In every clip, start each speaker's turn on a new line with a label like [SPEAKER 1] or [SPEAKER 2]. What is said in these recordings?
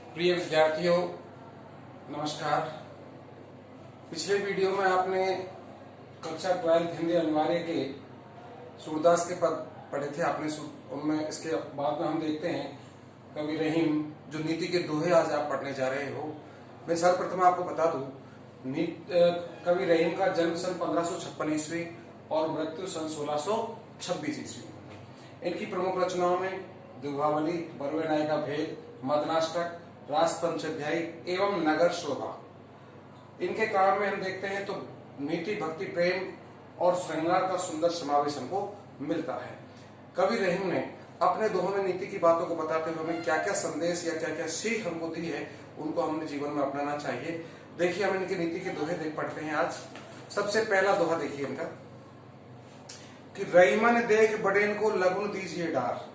[SPEAKER 1] प्रिय विद्यार्थियों, नमस्कार। पिछले वीडियो में आपने कक्षा 12 हिंदी अनिवार्य के सूरदास के पद पढ़े थे आपने उनमें। इसके बाद में हम देखते हैं कवि रहीम, जो नीति के दोहे आज आप पढ़ने जा रहे हो। मैं सर्वप्रथम आपको बता दूं, कवि रहीम का जन्म सन 1556 ईस्वी और मृत्यु सन 1626 ईस्वी। इनकी प्रमुख रचनाओं में दुहावली, बरवे नायिका भेद, मदनाष्टक, रास पंचाध्यायी एवं नगर शोभा। इनके काम में हम देखते हैं तो नीति, भक्ति, प्रेम और श्रृंगार का सुंदर समावेश हमको मिलता है। कवि रहीम ने अपने दोहों में नीति की बातों को बताते हुए हमें क्या क्या संदेश या क्या क्या सीख हमको दी है, उनको हमने जीवन में अपनाना चाहिए। देखिए, हम इनके नीति के दोहे देख पढ़ते हैं आज। सबसे पहला दोहा देखिए इनका कि रहीमन देख बड़ेन को लगुन दीजिए डार,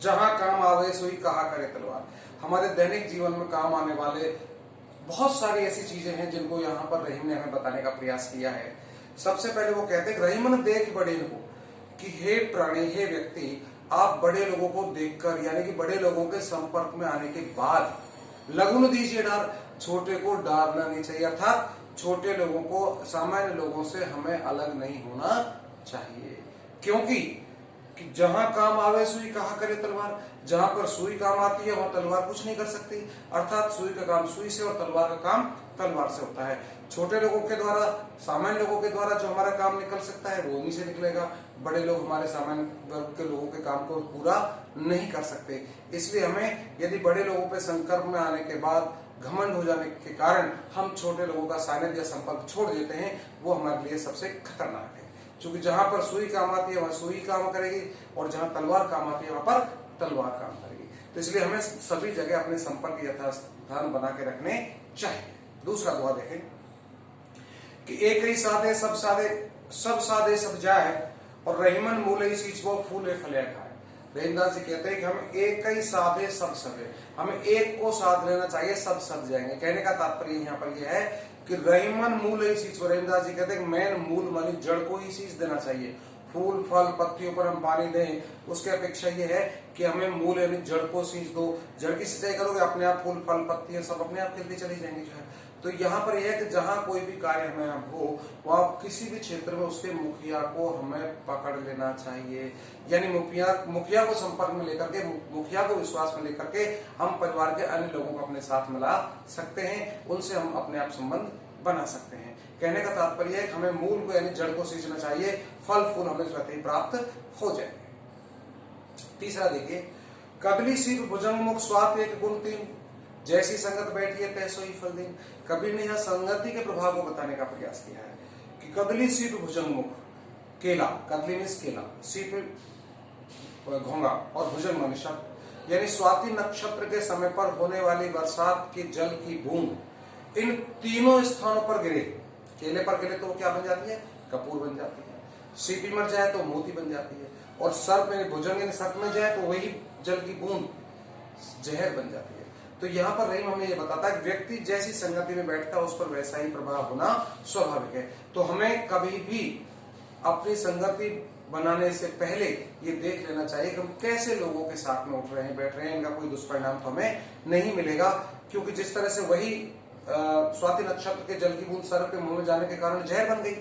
[SPEAKER 1] जहां काम आवे सोई कहा करे तलवार। हमारे दैनिक जीवन में काम आने वाले बहुत सारी ऐसी चीजें हैं जिनको यहाँ पर रहीम ने हमें बताने का प्रयास किया है। सबसे पहले वो कहते हैं रहीमन देख बड़ेन को, कि हे प्राणी, हे व्यक्ति, आप बड़े लोगों को देखकर यानी कि बड़े लोगों के संपर्क में आने के बाद लगुन दीजिए डार, छोटे को डारना नहीं चाहिए। अर्थात छोटे लोगों को, सामान्य लोगों से हमें अलग नहीं होना चाहिए, क्योंकि कि जहां काम आवे सुई कहा करे तलवार। जहां पर सुई काम आती है वहां तलवार कुछ नहीं कर सकती। अर्थात सुई का काम सुई से और तलवार का काम तलवार से होता है। छोटे लोगों के द्वारा, सामान्य लोगों के द्वारा जो हमारा काम निकल सकता है वो उन्हीं से निकलेगा। बड़े लोग हमारे सामान्य वर्ग के लोगों के काम को पूरा नहीं कर सकते। इसलिए हमें यदि बड़े लोगों पे संपर्क में आने के बाद घमंड हो जाने के कारण हम छोटे लोगों का सानिध्य या संपर्क छोड़ देते हैं, वो हमारे लिए सबसे खतरनाक है। क्योंकि जहां पर सुई काम आती है वहां सुई काम करेगी और जहां तलवार काम आती है वहां पर तलवार काम करेगी। तो इसलिए हमें सभी जगह अपने संपर्क यथास्थान बना के रखने चाहिए। दूसरा दुआ देखें कि एक ही साधे सब साधे, सब साधे सब जाए, और रहीमन मूल ही सींच वो फूले फले खाए। रहीमदास जी कहते हैं कि हम एक ही साधे सब सधे, हमें एक को साध लेना चाहिए, सब सध जाएंगे। कहने का तात्पर्य यहाँ पर यह है कि रहीमन मूल ही सींच। रहीमदास जी कहते हैं मेन मूल मानी जड़ को ही सींच देना चाहिए। फूल फल पत्तियों पर हम पानी दें, उसके अपेक्षा यह है कि हमें मूल यानी जड़ को सींच दो। जड़ की सिंचाई करोगे, अपने आप फूल फल पत्तियां सब अपने आप खिलती चली जाएंगी जो है। तो यहाँ पर यह है कि जहां कोई भी कार्य हमें हो, वहां किसी भी क्षेत्र में उसके मुखिया को हमें पकड़ लेना चाहिए। यानी मुखिया को संपर्क में लेकर के, मुखिया को विश्वास में लेकर के हम परिवार के अन्य लोगों को अपने साथ मिला सकते हैं, उनसे हम अपने आप संबंध बना सकते हैं। कहने का तात्पर्य है कि हमें मूल को यानी जड़ को सींचना चाहिए, फल फूल हमें स्वतः ही प्राप्त हो जाएंगे। तीसरा देखिए, कबली सीप भुजंग मुख स्वात एक गुण तीन, जैसी संगत बैठी है तैसो ही फल दिन। कबीर ने यह संगति के प्रभाव को बताने का प्रयास किया है कि कदली सीप भुजंग मुख, केला, कदली मीन्स केला, सीप घोंगा और भुजंग माने शब्द, यानी स्वाति नक्षत्र के समय पर होने वाली बरसात के जल की बूंद इन तीनों स्थानों पर गिरे। केले पर गिरे तो वो क्या बन जाती है? कपूर बन जाती है। सीपी मर जाए तो मोती बन जाती है, और सर्प में भुजंग यानी सर्प में जाए तो वही जल की बूंद जहर बन जाती है। तो यहाँ पर रहीम हमें ये बताता है कि व्यक्ति जैसी संगति में बैठता है उस पर वैसा ही प्रभाव होना स्वाभाविक है। तो हमें कभी भी अपनी संगति बनाने से पहले ये देख लेना चाहिए कि हम कैसे लोगों के साथ में उठ रहे हैं, बैठ रहे हैं। इनका कोई दुष्परिणाम तो हमें नहीं मिलेगा, क्योंकि जिस तरह से वही स्वाति नक्षत्र के जल की बूंद सर्प के मुंह में जाने के कारण जहर बन गई,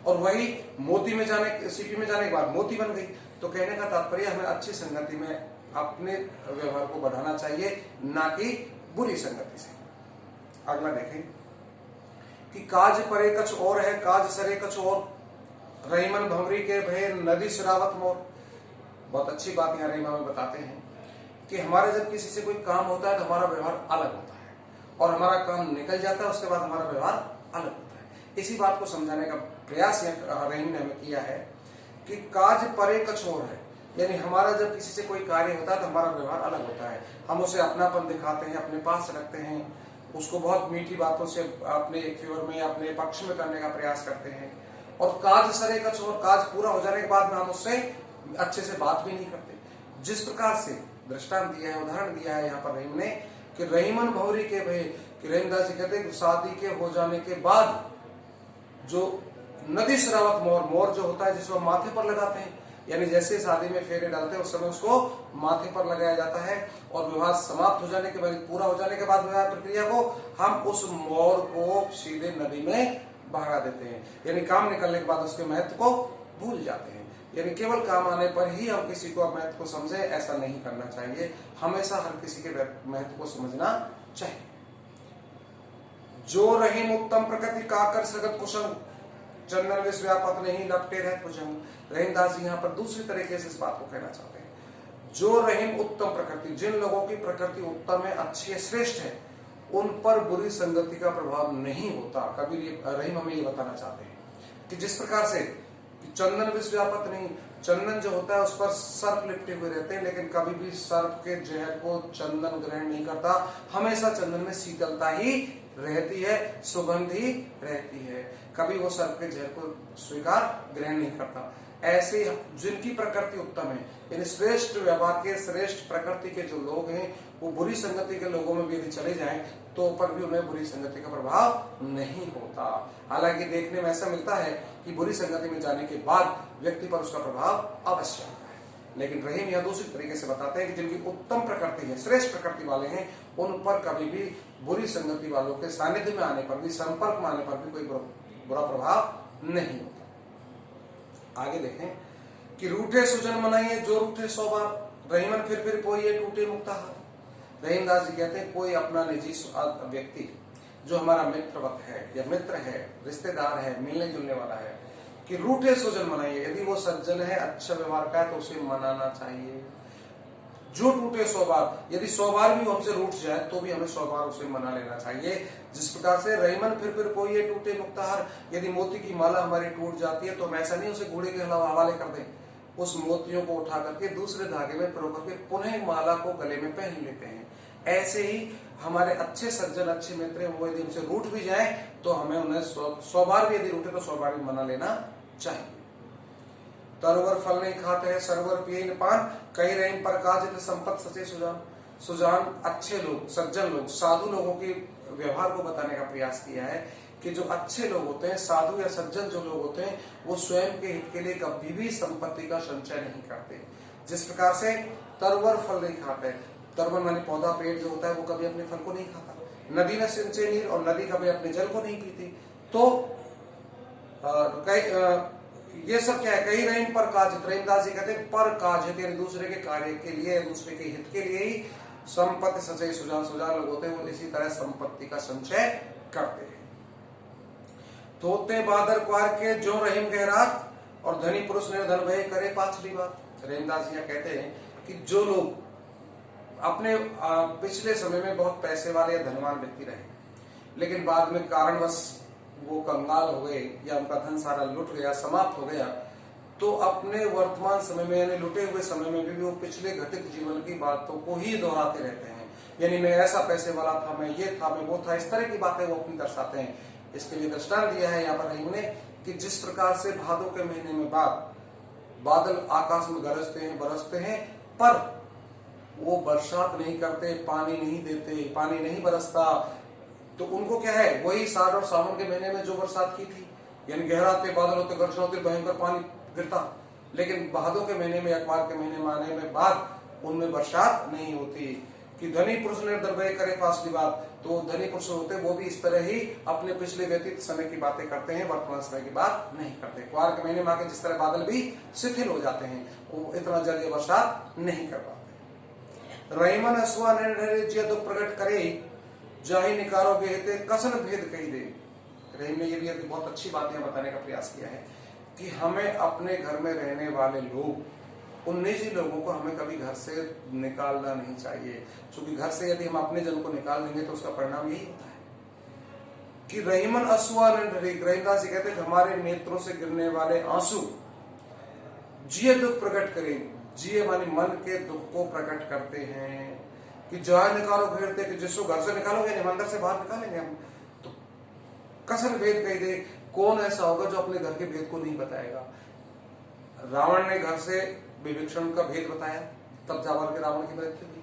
[SPEAKER 1] और वही मोती में जाने, सीपी में जाने के बाद मोती बन गई। तो कहने का तात्पर्य हमें अच्छी संगति में अपने व्यवहार को बढ़ाना चाहिए, ना कि बुरी संगति से। अगला देखें कि काज परे कछ और है, काज सरे कछ और, रहीमन भंवरी के भय नदी शरावत मोर। बहुत अच्छी बात यहाँ रहीम हमें बताते हैं कि हमारे जब किसी से कोई काम होता है तो हमारा व्यवहार अलग होता है, और हमारा काम निकल जाता है उसके बाद हमारा व्यवहार अलग होता है। इसी बात को समझाने का प्रयास रहीम ने हमें किया है कि काज परे कछ और है, यानी हमारा जब किसी से कोई कार्य होता है तो हमारा व्यवहार अलग होता है। हम उसे अपनापन दिखाते हैं, अपने पास रखते हैं, उसको बहुत मीठी बातों से अपने फेवर में, अपने पक्ष में करने का प्रयास करते हैं। और काज सरे कछ और, काज पूरा हो जाने के बाद में हम उससे अच्छे से बात भी नहीं करते। जिस प्रकार से दृष्टांत दिया है, उदाहरण दिया है यहाँ पर रहीम ने कि रहीमन भंवरी के भय, कि रहीमदास जी कहते हैं शादी के हो जाने के बाद जो नदी शरावत मोर, मोर जो होता है जिसको माथे पर लगाते हैं, यानी जैसे शादी में फेरे डालते हैं उस समय उसको माथे पर लगाया जाता है और विवाह समाप्त हो जाने के बाद, पूरा हो जाने के बाद विवाह प्रक्रिया को हम उस मोर को सीधे नदी में बहा देते हैं। यानी काम निकलने के बाद उसके महत्व को भूल जाते हैं। यानी केवल काम आने पर ही हम किसी को महत्व को समझे, ऐसा नहीं करना चाहिए। हमेशा हर किसी के महत्व को समझना चाहिए। जो रहीम उत्तम प्रकृति काकर सगत कुशल, चंदन विष व्यापक नहीं लपटे रह भुजंग। रहीमदास जी यहाँ पर दूसरी तरीके से इस बात को कहना चाहते हैं। जो रहीम उत्तम प्रकृति, जिन लोगों की प्रकृति उत्तम है, अच्छी है, श्रेष्ठ है, उन पर बुरी संगति का प्रभाव नहीं होता। कबीर रहीम हमें ये बताना चाहते हैं कि जिस प्रकार से चंदन विष व्यापक नहीं, चंदन जो होता है उस पर सर्प लिपटे हुए रहते हैं, लेकिन कभी भी सर्प के जहर को चंदन ग्रहण नहीं करता। हमेशा चंदन में शीतलता ही रहती है, सुगंध ही रहती है, कभी वो सर्प के जहर को स्वीकार ग्रहण नहीं करता। ऐसे जिनकी प्रकृति उत्तम है, यानी श्रेष्ठ व्यवहार के, श्रेष्ठ प्रकृति के जो लोग हैं, वो बुरी संगति के लोगों में भी यदि चले जाएं तो पर भी उन्हें बुरी संगति का प्रभाव नहीं होता। हालांकि देखने में ऐसा मिलता है कि बुरी संगति में जाने के बाद व्यक्ति पर उसका प्रभाव अवश्य आता है, लेकिन रहीम यह दूसरी तरीके से बताते हैं कि जिनकी उत्तम प्रकृति है, श्रेष्ठ प्रकृति वाले हैं, उन पर कभी भी बुरी संगति वालों के सानिध्य में आने पर भी, संपर्क में आने पर भी कोई बुरा प्रभाव नहीं होता। आगे देखें कि रूठे सुजन मनाइए जो रूठे 100 बार, रहीमन फिर पोइए टूटे मुक्ता। रहीमदास जी कहते हैं कोई अपना निजी व्यक्ति जो हमारा मित्रवत है या मित्र है, रिश्तेदार है, मिलने जुलने वाला है, कि रूठे सुजन मनाइए। यदि वो सज्जन है, अच्छा व्यवहार का है, तो उसे मनाना चाहिए। जो टूटे 100 बार, यदि 100 बार भी हमसे रूठ जाए तो भी हमें 100 बार उसे मना लेना चाहिए। जिस प्रकार से रहीमन फिर पोइए टूटे मुक्ताहार, यदि मोती की माला हमारी टूट जाती है तो हम ऐसा नहीं उसे घोड़े के हवाले कर दें, उस मोतियों को उठा करके दूसरे धागे में पिरो करके पुनः माला को गले में पहन लेते हैं। ऐसे ही हमारे अच्छे सज्जन, अच्छे मित्र, वो यदि हमसे रूठ भी जाए तो हमें उन्हें 100 बार भी यदि रूठे तो 100 बार भी मना लेना चाहिए। तरोवर फल नहीं खाते हैं, सरोवर पिए न पान, कई रहीम पर काजित संपत सचे सुजान। सुजान अच्छे लोग, सज्जन लोग, साधु लोगों के व्यवहार को बताने का प्रयास किया है कि जो अच्छे लोग होते हैं, साधु या सज्जन जो लोग होते हैं, वो स्वयं के हित के लिए कभी भी संपत्ति का संचय नहीं करते। जिस प्रकार से तरवर फल नहीं खाते, तरवर माने पौधा, पेड़ जो होता है वो कभी अपने फल को नहीं खाता। नदी न सिंचे नीर, और नदी कभी अपने जल को नहीं पीती। तो ये सब क्या है, कई रहीम पर काजित। रहीमदास जी कहते हैं पर काजित, यानी दूसरे के कार्य के लिए, दूसरे के हित के लिए ही संपत्ति सचे सुजान। सुजान लोग होते हैं वो इसी तरह संपत्ति का संचय करते हैं। तोते बादर क्वार के जो रहीम गहरात, और धनी पुरुष निर्धन भय करे पाछली बात। रहीमदास जी कहते हैं कि जो लोग अपने पिछले समय में बहुत पैसे वाले या धनवान व्यक्ति रहे, लेकिन बाद में कारणवश वो कंगाल हो गए या उनका धन सारा लुट गया, समाप्त हो गया, तो अपने वर्तमान समय में यानी लुटे हुए समय में भी वो पिछले घटित जीवन की बातों को ही दोहराते रहते हैं। यानी मैं ऐसा पैसे वाला था, मैं ये था, मैं वो था, इस तरह की बातें वो अपनी दर्शाते हैं। इसके लिए दृष्टांत दिया है यहाँ पर रहीम ने कि जिस प्रकार से भादों के महीने में बादल आकाश में गरजते हैं, बरसते हैं, पर वो बरसात नहीं करते, पानी नहीं देते, पानी नहीं बरसता, तो उनको क्या है, वही साड़ और सावन के महीने में जो बरसात की थी, यानी गहराते बादल होते, गर्जन होते, भयंकर पानी गिरता, लेकिन भादों के महीने में, अखबार के महीने में आने में बाद उनमें बरसात नहीं होती। कि धनी पुरुष निर्धन भय करे पाछली बात, तो धनी पुरुष होते वो भी इस तरह ही अपने पिछले व्यतीत समय की बातें करते हैं, वर्तमान समय की बात नहीं करते। कुआर के महीने में आके जिस तरह बादल भी शिथिल हो जाते हैं, वो इतना जल्दी बरसात नहीं कर पाते। रहीमन असुआ ने दुख प्रकट करे, जाहि निकारोगे हेते कसन भेद कही दे। रहीम ने ये भी बहुत अच्छी बातें बताने का प्रयास किया है कि हमें अपने घर में रहने वाले लोग, उन निजी लोगों को हमें कभी घर से निकालना नहीं चाहिए, क्योंकि घर से यदि हम अपने जन को निकाल देंगे तो उसका परिणाम यही होता है कि रहीमन असुआ रहीमदास जी कहते हैं हमारे नेत्रों से गिरने वाले आंसू जिये दुख प्रकट करें। जिये माने मन के दुख को प्रकट करते हैं कि जहां निकालो घेरते, कि जिसको घर से निकालोगे हम अंदर से बाहर निकालेंगे हम, तो कसर भेद कही दे। कौन ऐसा होगा जो अपने घर के भेद को नहीं बताएगा। रावण ने घर से विभीषण का भेद बताया, तब जाकर के रावण की मृत्यु हुई।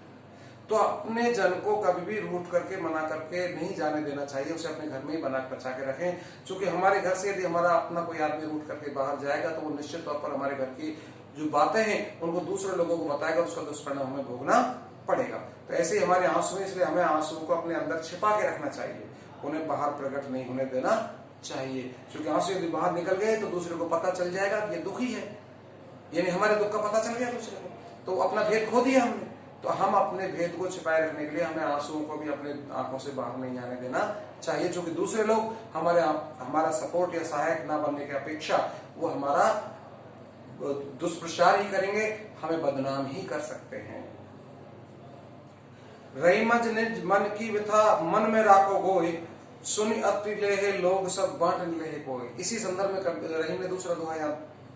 [SPEAKER 1] तो अपने जन को कभी भी रूठ करके, मना करके नहीं जाने देना चाहिए, उसे अपने घर में ही बना बचा के रखें। क्योंकि हमारे घर से यदि हमारा अपना कोई आदमी रूठ करके बाहर जाएगा तो वो निश्चित तौर पर हमारे घर की जो बातें हैं उनको दूसरे लोगों को बताएगा, उसका दुष्परिणाम हमें भोगना पड़ेगा। तो ऐसे ही हमारे आंसू हैं, इसलिए हमें आंसुओं को अपने अंदर छिपा के रखना चाहिए, उन्हें बाहर प्रकट नहीं होने देना चाहिए। क्योंकि आंसू यदि बाहर निकल गए तो दूसरे को पता चल जाएगा कि ये दुखी है, यानी हमारे दुख का पता चल गया दूसरे को, तो अपना भेद खो दिया हमने। तो हम अपने भेद को छिपाए रखने के लिए हमें आंसुओं को भी अपने आंखों से बाहर नहीं आने देना चाहिए। क्योंकि दूसरे लोग हमारा सपोर्ट या सहायक ना बनने की अपेक्षा वो हमारा दुष्प्रचार ही करेंगे, हमें बदनाम ही कर सकते हैं। रहीमज निज मन की व्यथा मन में राखो गोई, सुनि अति लेहे लोग सब बांट लेहे कोई। इसी संदर्भ में रहीम ने दूसरा दोहा यहाँ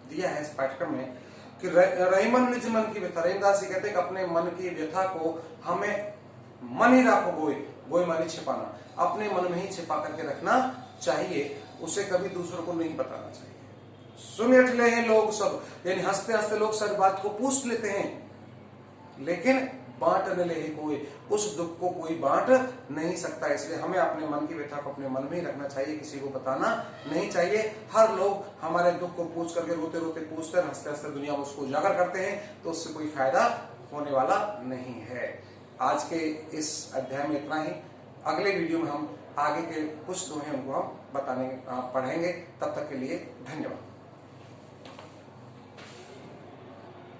[SPEAKER 1] दिया है इस पाठ्यक्रम में कि रहीमन निज मन की व्यथा, रहीमदास जी कहते हैं कि अपने मन की व्यथा को हमें मन ही राखो गोई, गोई माने छिपाना, अपने मन में ही छिपा करके रखना चाहिए, उसे कभी दूसरों को नहीं बताना चाहिए। सुन अट लेहे लोग सब, यानी हंसते हंसते लोग सच बात को पूछ लेते हैं, लेकिन बांट न ले कोई, उस दुख को कोई बांट नहीं सकता। इसलिए हमें अपने मन की व्यथा को अपने मन में ही रखना चाहिए, किसी को बताना नहीं चाहिए। हर लोग हमारे दुख को पूछ करके रोते रोते पूछते हैं, हंसते हंसते दुनिया में उसको उजागर करते हैं, तो उससे कोई फायदा होने वाला नहीं है। आज के इस अध्याय में इतना ही। अगले वीडियो में हम आगे के कुछ दोहे उनको हम पढ़ेंगे। तब तक के लिए धन्यवाद।